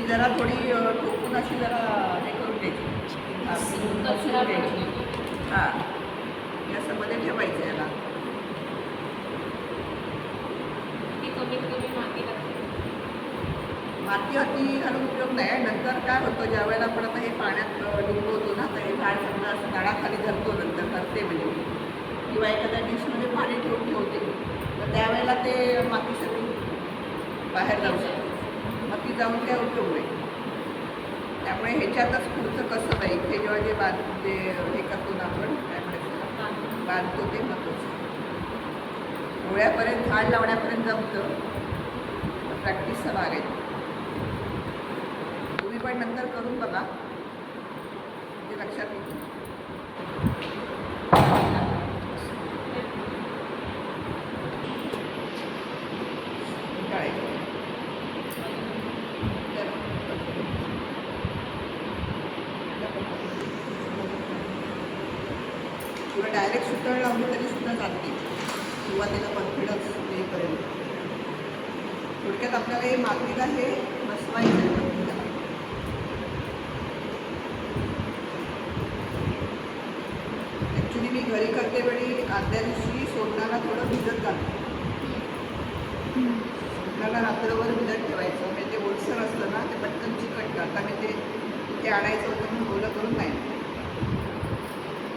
जरा थोडी ठोकून अशी जरा हे करून घ्यायची, कचरा घ्यायची. हां, असं मध्ये ठेवायचं याला. कमीत कमी माती लागते. माती अति घालून उपयोग नाही. नंतर काय होतं, ज्या वेळेला आपण आता हे पाण्यात डुबवतो ना, तर हे झाड समजा असं झाडाखाली धरतो, नंतर धरते म्हणजे, किंवा एखाद्या डिशमध्ये पाणी ठेवून ठेवते, तर त्यावेळेला ते माती सगळी बाहेर जाऊ शकते. मग ती जाऊन काय उपयोग नाही. त्यामुळे ह्याच्यातच पुढचं कसं नाही, इथे जेव्हा जे हे करतो ना आपण, काय म्हणायचं, बांधतो ते महत्त्वाचं. डोळ्यापर्यंत झाड लावण्यापर्यंत जमतं, प्रॅक्टिसचा भाग आहे. तुम्ही पण नंतर करून बघा, म्हणजे लक्षात येईल. किंवा डायरेक्ट सुतळ लावली तरी सुद्धा चालते, सुरुवातीला कॉन्फिडन्स येईपर्यंत. थोडक्यात आपल्याला हे मातीला हे बसवायचं. ॲक्च्युली मी घरी करते वेळी आदल्या दिवशी सोडणाला थोडं भिजत घालते. सोडणाला रात्रभर भिजत ठेवायचं, म्हणजे ते ओलसर असतं ना, ते पटकन चिकट. आता मी ते आणायचं होतं म्हणून ओलं करून नाही,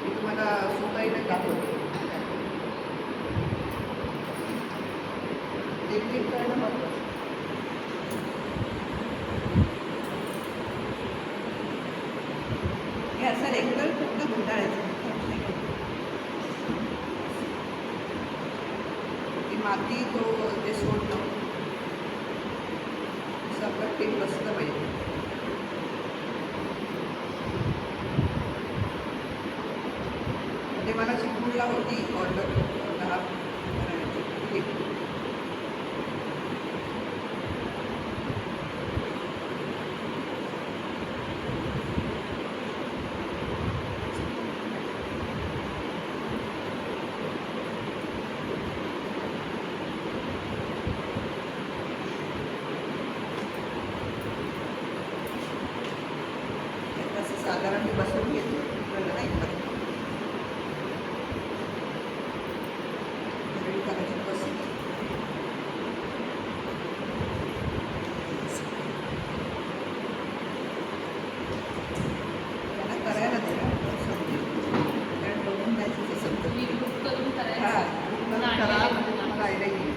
मी तुम्हाला सुताईने दाखवते. एक करणं महत्त्वाचं. हे असं रेग्युलर पूर्ण गुंडाळायचं. ती माती ते सोडणं असं आपलं टेप बसलं पाहिजे. म्हणजे मला चिपळूणला होती ऑर्डर 10 करायची. साधारण मी बसून घेतो, नाही करायची बसून. त्यांना करायलाच कारण बघून जायचं ते समजत. हां, करा मला आयडिया येईल.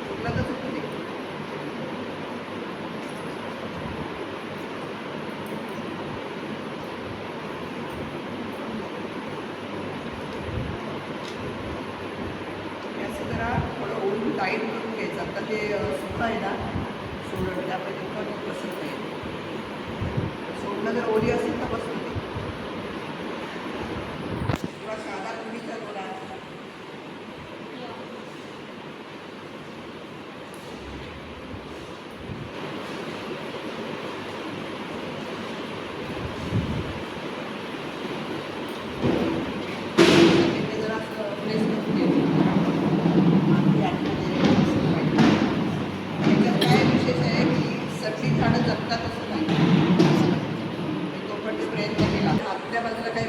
चुकला तर चुकू दे. थोडं ओढून टाईट करून घ्यायचं. आता ते सुद्धा आहे ना, सोडणं त्यामध्ये कमी बसत नाही. सोडणं जर ओली असेल तर बसत नाही. किंवा साधा तुरीचा दोरा, जरा प्लेस करून घ्यायचं. सगळी झाडं जगतात असं नाही, तो पण प्रयत्न केला. आपल्या बाजूला काही